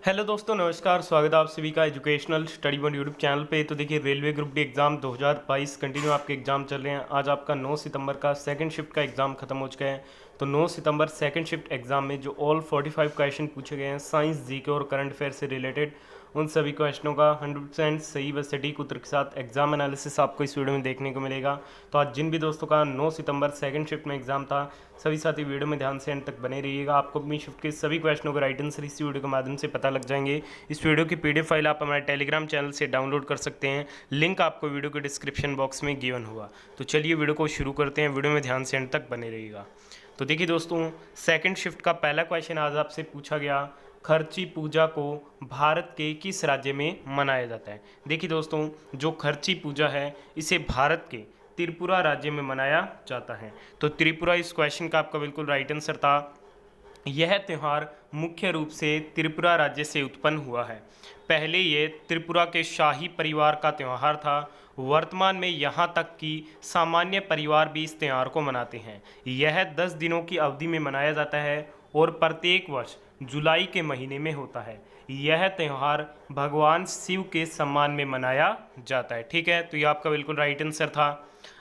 Hello दोस्तों, नमस्कार। स्वागत है आप सभी का educational study one YouTube channel पे। तो देखिए, railway group D exam 2022 continue आपके एग्ज़ाम चल रहे हैं। आज आपका 9 सितंबर का सेकंड शिफ्ट का एग्ज़ाम खत्म हो चुका है। तो 9 सितंबर सेकंड शिफ्ट एग्ज़ाम में जो ऑल 45 क्वेश्चन पूछे गए हैं साइंस, जीके और करंट अफेयर से रिलेटेड, उन सभी क्वेश्चनों का 100% सही व सटीक उत्तर के साथ एग्जाम एनालिसिस आपको इस वीडियो में देखने को मिलेगा। तो आज जिन भी दोस्तों का 9 सितंबर सेकंड शिफ्ट में एग्जाम था, सभी साथी वीडियो में ध्यान से एंड तक बने रहिएगा। आपको अपनी शिफ्ट के सभी क्वेश्चनों का राइट आंसर इस वीडियो के माध्यम से पता लग जाएंगे। इस वीडियो की पीडीएफ फाइल आप हमारे टेलीग्राम चैनल से डाउनलोड कर सकते हैं। लिंक आपको वीडियो के डिस्क्रिप्शन बॉक्स में गिवन हुआ। तो चलिए वीडियो को शुरू करते हैं। वीडियो में ध्यान से एंड तक बने रहिएगा। तो देखिए दोस्तों, सेकंड शिफ्ट का पहला क्वेश्चन आज आपसे पूछा गया, खर्ची पूजा को भारत के किस राज्य में मनाया जाता है। देखिए दोस्तों, जो खर्ची पूजा है इसे भारत के त्रिपुरा राज्य में मनाया जाता है। तो त्रिपुरा इस क्वेश्चन का आपका बिल्कुल राइट आंसर था। यह त्यौहार मुख्य रूप से त्रिपुरा राज्य से उत्पन्न हुआ है। पहले ये त्रिपुरा के शाही परिवार का त्यौहार था। वर्तमान में यहाँ तक कि सामान्य परिवार भी इस त्यौहार को मनाते हैं। यह 10 दिनों की अवधि में मनाया जाता है और प्रत्येक वर्ष जुलाई के महीने में होता है। यह त्यौहार भगवान शिव के सम्मान में मनाया जाता है। ठीक है, तो ये आपका बिल्कुल राइट आंसर था।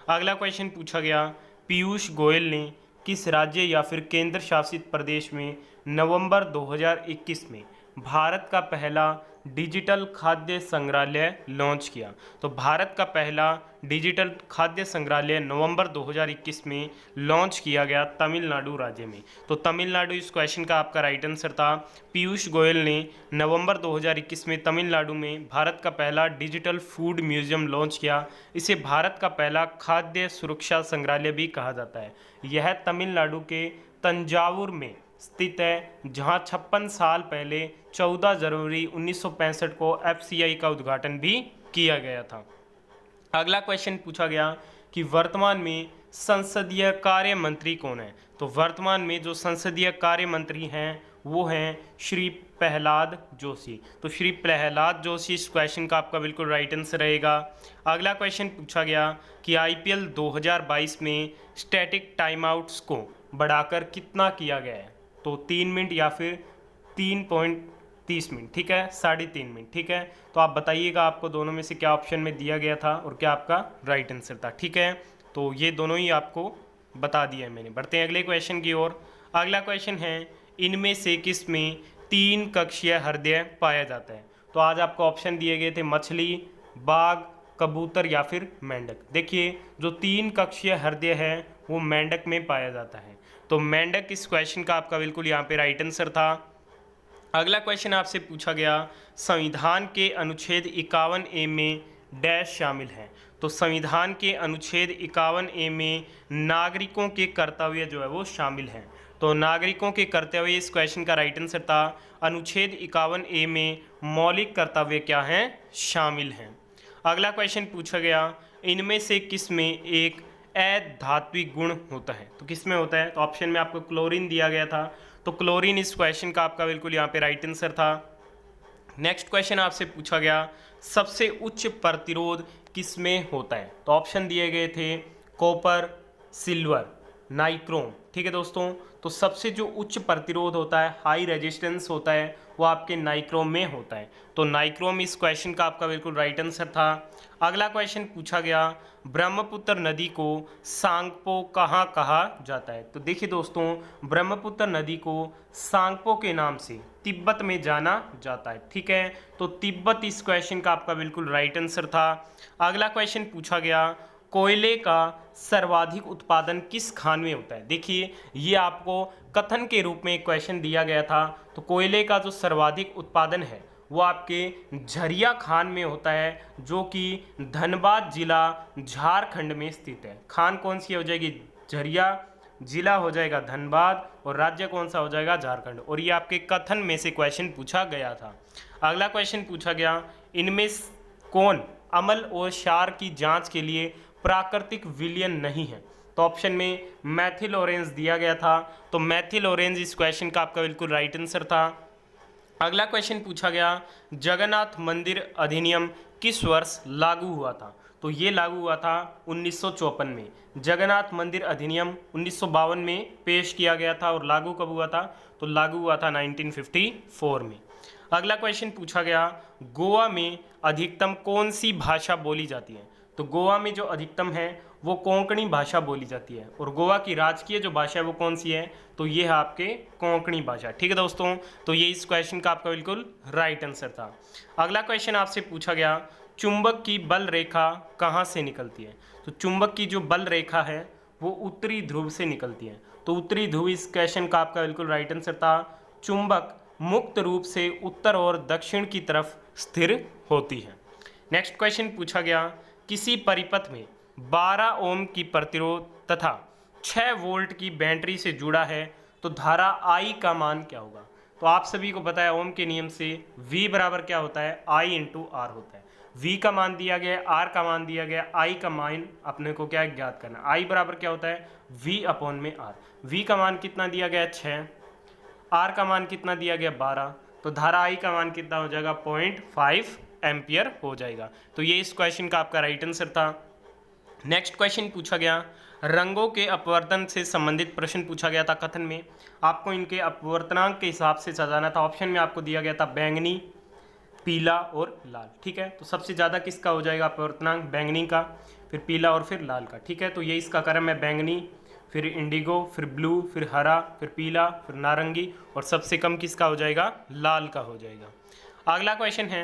अगला क्वेश्चन पूछा गया, पीयूष गोयल ने किस राज्य या फिर केंद्र शासित प्रदेश में नवंबर 2021 में भारत का पहला डिजिटल खाद्य संग्रहालय लॉन्च किया। तो भारत का पहला डिजिटल खाद्य संग्रहालय नवंबर 2021 में लॉन्च किया गया तमिलनाडु राज्य में। तो तमिलनाडु इस क्वेश्चन का आपका राइट आंसर था। पीयूष गोयल ने नवंबर 2021 में तमिलनाडु में भारत का पहला डिजिटल फूड म्यूजियम लॉन्च किया। इसे भारत का पहला खाद्य सुरक्षा संग्रहालय भी कहा जाता है। यह तमिलनाडु के तंजावुर में स्थित है, जहां 56 साल पहले 14 जनवरी 1965 को एफसीआई का उद्घाटन भी किया गया था। अगला क्वेश्चन पूछा गया कि वर्तमान में संसदीय कार्य मंत्री कौन है। तो वर्तमान में जो संसदीय कार्य मंत्री हैं वो हैं श्री प्रहलाद जोशी। तो श्री प्रहलाद जोशी इस क्वेश्चन का आपका बिल्कुल राइट आंसर रहेगा। अगला क्वेश्चन पूछा गया कि आईपीएल 2022 में स्टैटिक टाइम आउट्स को बढ़ाकर कितना किया गया है। तो 3 मिनट या फिर 3.30 मिनट। ठीक है, 3.5 मिनट। ठीक है, तो आप बताइएगा आपको दोनों में से क्या ऑप्शन में दिया गया था और क्या आपका राइट आंसर था। ठीक है, तो ये दोनों ही आपको बता दिया है मैंने। बढ़ते हैं अगले क्वेश्चन की ओर। अगला क्वेश्चन है, इनमें से किस में 3 कक्षीय हृदय पाया जाता है। तो आज आपको ऑप्शन दिए गए थे, मछली, बाघ, कबूतर या फिर मेंढक। देखिए, जो 3 कक्षीय हृदय है वो मेंढक में पाया जाता है। तो मेंढक इस क्वेश्चन का आपका बिल्कुल यहाँ पे राइट आंसर था। अगला क्वेश्चन आपसे पूछा गया, संविधान के अनुच्छेद 51 ए में डैश शामिल है। तो संविधान के अनुच्छेद 51 ए में नागरिकों के कर्तव्य जो है वो शामिल हैं। तो नागरिकों के कर्तव्य इस क्वेश्चन का राइट आंसर था। अनुच्छेद 51 ए में मौलिक कर्तव्य क्या हैं, शामिल हैं। अगला क्वेश्चन पूछा गया, इनमें से किस में एक अधात्विक गुण होता है। तो किस में होता है। तो ऑप्शन में आपको क्लोरीन दिया गया था। तो क्लोरीन इस क्वेश्चन का आपका बिल्कुल यहाँ पे राइट आंसर था। नेक्स्ट क्वेश्चन आपसे पूछा गया, सबसे उच्च प्रतिरोध किस में होता है। तो ऑप्शन दिए गए थे कॉपर, सिल्वर, नाइक्रोम। ठीक है दोस्तों, तो सबसे जो उच्च प्रतिरोध होता है, हाई रेजिस्टेंस होता है, वो आपके नाइक्रोम में होता है। तो नाइक्रोम इस क्वेश्चन का आपका बिल्कुल राइट आंसर था। अगला क्वेश्चन पूछा गया, ब्रह्मपुत्र नदी को सांगपो कहाँ कहा जाता है। तो देखिए दोस्तों, ब्रह्मपुत्र नदी को सांगपो के नाम से तिब्बत में जाना जाता है। ठीक है, तो तिब्बत इस क्वेश्चन का आपका बिल्कुल राइट आंसर था। अगला क्वेश्चन पूछा गया, कोयले का सर्वाधिक उत्पादन किस खान में होता है। देखिए, ये आपको कथन के रूप में एक क्वेश्चन दिया गया था। तो कोयले का जो सर्वाधिक उत्पादन है वो आपके झरिया खान में होता है, जो कि धनबाद जिला झारखंड में स्थित है। खान कौन सी हो जाएगी, झरिया, जिला हो जाएगा धनबाद और राज्य कौन सा हो जाएगा, झारखंड। और ये आपके कथन में से क्वेश्चन पूछा गया था। अगला क्वेश्चन पूछा गया, इनमें कौन अम्ल और क्षार की जांच के लिए प्राकृतिक विलयन नहीं है। तो ऑप्शन में मैथिल ऑरेंज दिया गया था। तो मैथिल ऑरेंज इस क्वेश्चन का आपका बिल्कुल राइट आंसर था। अगला क्वेश्चन पूछा गया, जगन्नाथ मंदिर अधिनियम किस वर्ष लागू हुआ था। तो ये लागू हुआ था 1954 में। जगन्नाथ मंदिर अधिनियम 1952 में पेश किया गया था और लागू कब हुआ था। तो लागू हुआ था 1954 में। अगला क्वेश्चन पूछा गया, गोवा में अधिकतम कौन सी भाषा बोली जाती है? तो गोवा में जो अधिकतम है वो कोंकणी भाषा बोली जाती है, और गोवा की राजकीय जो भाषा है वो कौन सी है? तो ये है आपके कोंकणी भाषा। ठीक है दोस्तों, तो ये इस क्वेश्चन का आपका बिल्कुल राइट आंसर था। अगला क्वेश्चन आपसे पूछा गया, चुंबक की बल रेखा कहाँ से निकलती है? तो चुंबक की जो बल रेखा है वो उत्तरी ध्रुव से निकलती है। तो उत्तरी ध्रुव इस क्वेश्चन का आपका बिल्कुल राइट आंसर था। चुंबक मुक्त रूप से उत्तर और दक्षिण की तरफ स्थिर होती है। नेक्स्ट क्वेश्चन पूछा गया, किसी परिपथ में 12 ओम की प्रतिरोध तथा 6 वोल्ट की बैटरी से जुड़ा है तो धारा I का मान क्या होगा? तो आप सभी को पता है ओम के नियम से V बराबर क्या होता है? I इंटू आर होता है। V का मान दिया गया, R का मान दिया गया, I का मान अपने को क्या ज्ञात करना? I बराबर क्या होता है? V अपॉन में R। V का मान कितना दिया गया? 6। R का मान कितना दिया गया? 12। तो धारा I का मान कितना हो जाएगा? 0.5 एम्पियर हो जाएगा। तो ये इस क्वेश्चन का आपका राइट आंसर था। नेक्स्ट क्वेश्चन पूछा गया, रंगों के अपवर्तन से संबंधित प्रश्न पूछा गया था कथन में। आपको इनके अपवर्तनांक के हिसाब से सजाना था। ऑप्शन में आपको दिया गया था बैंगनी, पीला और लाल। ठीक है, तो सबसे ज़्यादा किसका हो जाएगा अपवर्तनांक? बैंगनी का, फिर पीला और फिर लाल का। ठीक है, तो ये इसका क्रम है, बैंगनी, फिर इंडिगो, फिर ब्लू, फिर हरा, फिर पीला, फिर नारंगी, और सबसे कम किसका हो जाएगा? लाल का हो जाएगा। अगला क्वेश्चन है,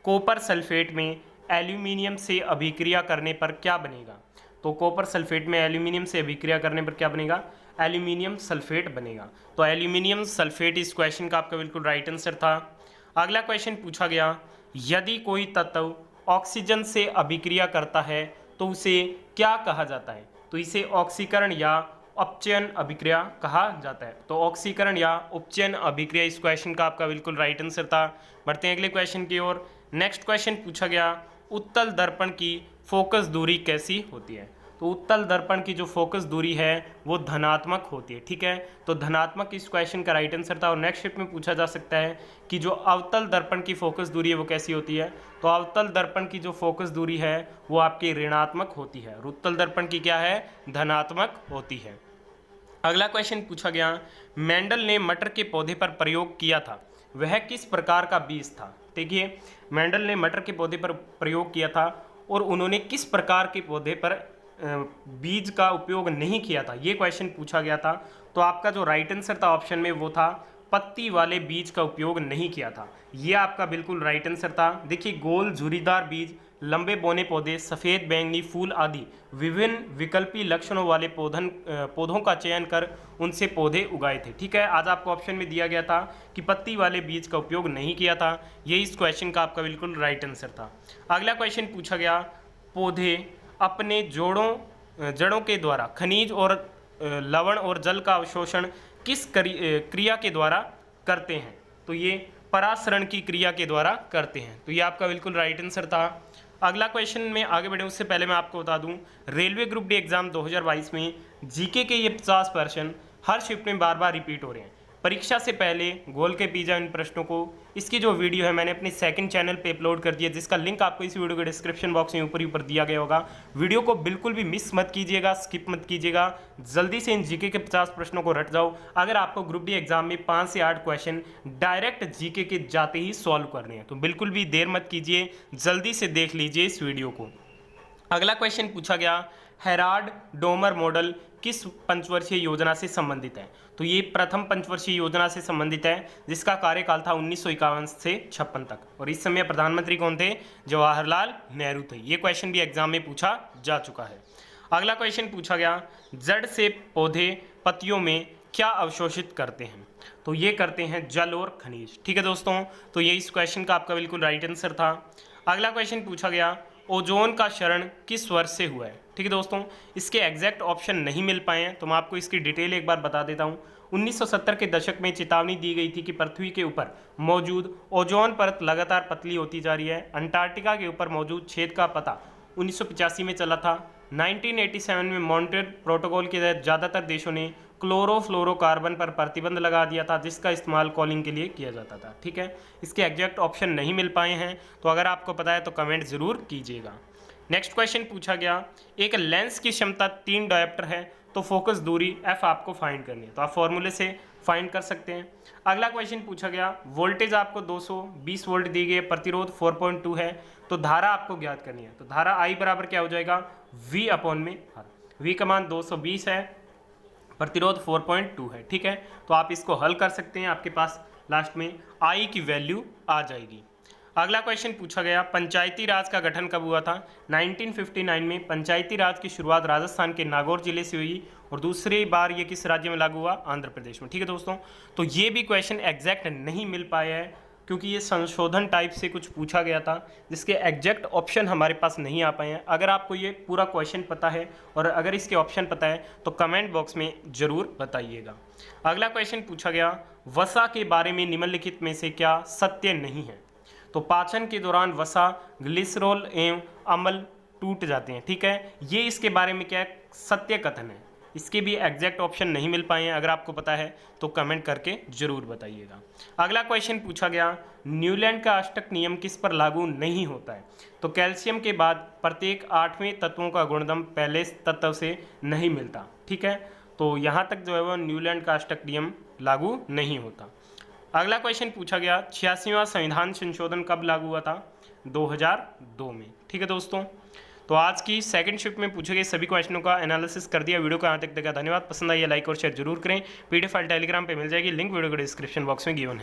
कॉपर सल्फेट में एल्यूमिनियम से अभिक्रिया करने पर क्या बनेगा? तो कॉपर सल्फेट में एल्यूमिनियम से अभिक्रिया करने पर क्या बनेगा? एल्यूमिनियम सल्फेट बनेगा। तो एल्यूमिनियम सल्फेट इस क्वेश्चन का आपका बिल्कुल राइट आंसर था। अगला क्वेश्चन पूछा गया, यदि कोई तत्व ऑक्सीजन से अभिक्रिया करता है तो उसे क्या कहा जाता है? तो इसे ऑक्सीकरण या अपचयन अभिक्रिया कहा जाता है। तो ऑक्सीकरण या उपचयन अभिक्रिया इस क्वेश्चन का आपका बिल्कुल राइट आंसर था। बढ़ते हैं अगले क्वेश्चन की ओर। नेक्स्ट क्वेश्चन पूछा गया, उत्तल दर्पण की फोकस दूरी कैसी होती है? तो उत्तल दर्पण की जो फोकस दूरी है वो धनात्मक होती है। ठीक है, तो धनात्मक इस क्वेश्चन का राइट आंसर था। और नेक्स्ट शिफ्ट में पूछा जा सकता है कि जो अवतल दर्पण की फोकस दूरी है वो कैसी होती है? तो अवतल दर्पण की जो फोकस दूरी है वो आपकी ऋणात्मक होती है, और उत्तल दर्पण की क्या है? धनात्मक होती है। अगला क्वेश्चन पूछा गया, मेंडल ने मटर के पौधे पर प्रयोग किया था, वह किस प्रकार का बीज था? देखिए, मेंडल ने मटर के पौधे पर प्रयोग किया था और उन्होंने किस प्रकार के पौधे पर बीज का उपयोग नहीं किया था, ये क्वेश्चन पूछा गया था। तो आपका जो राइट आंसर था ऑप्शन में वो था पत्ती वाले बीज का उपयोग नहीं किया था। ये आपका बिल्कुल राइट आंसर था। देखिए, गोल झुर्रीदार बीज, लंबे बौने पौधे, सफ़ेद बैंगनी फूल आदि विभिन्न विकल्पी लक्षणों वाले पौधों का चयन कर उनसे पौधे उगाए थे। ठीक है, आज आपको ऑप्शन में दिया गया था कि पत्ती वाले बीज का उपयोग नहीं किया था। ये इस क्वेश्चन का आपका बिल्कुल राइट आंसर था। अगला क्वेश्चन पूछा गया, पौधे अपने जड़ों के द्वारा खनिज और लवण और जल का अवशोषण किस क्रिया के द्वारा करते हैं? तो ये परासरण की क्रिया के द्वारा करते हैं। तो ये आपका बिल्कुल राइट आंसर था। अगला क्वेश्चन में आगे बढ़े उससे पहले मैं आपको बता दूं, रेलवे ग्रुप डी एग्जाम 2022 में जीके के ये 50 प्रश्न हर शिफ्ट में बार बार रिपीट हो रहे हैं। परीक्षा से पहले गोल के पी जाओ इन प्रश्नों को। इसकी जो वीडियो है मैंने अपने सेकंड चैनल पे अपलोड कर दिया, जिसका लिंक आपको इस वीडियो के डिस्क्रिप्शन बॉक्स में ऊपर ही ऊपर दिया गया होगा। वीडियो को बिल्कुल भी मिस मत कीजिएगा, स्किप मत कीजिएगा। जल्दी से इन जीके के 50 प्रश्नों को रट जाओ। अगर आपको ग्रुप डी एग्जाम में 5 से 8 क्वेश्चन डायरेक्ट जीके के जाते ही सॉल्व करने हैं, तो बिल्कुल भी देर मत कीजिए, जल्दी से देख लीजिए इस वीडियो को। अगला क्वेश्चन पूछा गया, हेराल्ड डोमर मॉडल किस पंचवर्षीय योजना से संबंधित है? तो ये प्रथम पंचवर्षीय योजना से संबंधित है, जिसका कार्यकाल था 1951 से 56 तक, और इस समय प्रधानमंत्री कौन थे? जवाहरलाल नेहरू थे। ये क्वेश्चन भी एग्जाम में पूछा जा चुका है। अगला क्वेश्चन पूछा गया, जड़ से पौधे पत्तियों में क्या अवशोषित करते हैं? तो ये करते हैं जल और खनिज। ठीक है दोस्तों, तो ये इस क्वेश्चन का आपका बिल्कुल राइट आंसर था। अगला क्वेश्चन पूछा गया, ओजोन का क्षरण किस वर्ष से हुआ है? ठीक है दोस्तों, इसके एग्जैक्ट ऑप्शन नहीं मिल पाए हैं, तो मैं आपको इसकी डिटेल एक बार बता देता हूँ। 1970 के दशक में चेतावनी दी गई थी कि पृथ्वी के ऊपर मौजूद ओजोन परत लगातार पतली होती जा रही है। अंटार्कटिका के ऊपर मौजूद छेद का पता 1985 में चला था। 1987 में मॉन्ट्रियल प्रोटोकॉल के तहत ज़्यादातर देशों ने क्लोरोफ्लोरोकार्बन पर प्रतिबंध लगा दिया था, जिसका इस्तेमाल कॉलिंग के लिए किया जाता था। ठीक है, इसके एग्जैक्ट ऑप्शन नहीं मिल पाए हैं, तो अगर आपको पता है तो कमेंट ज़रूर कीजिएगा। नेक्स्ट क्वेश्चन पूछा गया, एक लेंस की क्षमता 3 डायोप्टर है, तो फोकस दूरी f आपको फाइंड करनी है। तो आप फॉर्मूले से फाइंड कर सकते हैं। अगला क्वेश्चन पूछा गया, वोल्टेज आपको 220 वोल्ट दी गई है, प्रतिरोध 4.2 है, तो धारा आपको ज्ञात करनी है। तो धारा I बराबर क्या हो जाएगा, V अपॉन में R। V का मान 220 है, प्रतिरोध 4.2 है, ठीक है। तो आप इसको हल कर सकते हैं, आपके पास लास्ट में I की वैल्यू आ जाएगी। अगला क्वेश्चन पूछा गया, पंचायती राज का गठन कब हुआ था। 1959 में पंचायती राज की शुरुआत राजस्थान के नागौर जिले से हुई और दूसरी बार ये किस राज्य में लागू हुआ, आंध्र प्रदेश में, ठीक है दोस्तों। तो ये भी क्वेश्चन एग्जैक्ट नहीं मिल पाया है क्योंकि ये संशोधन टाइप से कुछ पूछा गया था जिसके एग्जैक्ट ऑप्शन हमारे पास नहीं आ पाए हैं। अगर आपको ये पूरा क्वेश्चन पता है और अगर इसके ऑप्शन पता है तो कमेंट बॉक्स में ज़रूर बताइएगा। अगला क्वेश्चन पूछा गया, वसा के बारे में निम्नलिखित में से क्या सत्य नहीं है। तो पाचन के दौरान वसा, ग्लिसरॉल एवं अम्ल टूट जाते हैं, ठीक है। ये इसके बारे में क्या है, सत्य कथन है। इसके भी एग्जैक्ट ऑप्शन नहीं मिल पाए हैं, अगर आपको पता है तो कमेंट करके जरूर बताइएगा। अगला क्वेश्चन पूछा गया, न्यूलैंड का अष्टक नियम किस पर लागू नहीं होता है। तो कैल्शियम के बाद प्रत्येक 8वें तत्वों का गुणधर्म पहले तत्व से नहीं मिलता, ठीक है। तो यहाँ तक जो है वो न्यूलैंड का अष्टक नियम लागू नहीं होता। अगला क्वेश्चन पूछा गया, 86वां संविधान संशोधन कब लागू हुआ था, 2002 में, ठीक है दोस्तों। तो आज की सेकंड शिफ्ट में पूछे गए सभी क्वेश्चनों का एनालिसिस कर दिया। वीडियो को यहाँ तक देखा, धन्यवाद। पसंद आई लाइक और शेयर जरूर करें। PDF फाइल टेलीग्राम पे मिल जाएगी, लिंक वीडियो को डिस्क्रिप्शन बॉक्स में गिवन है।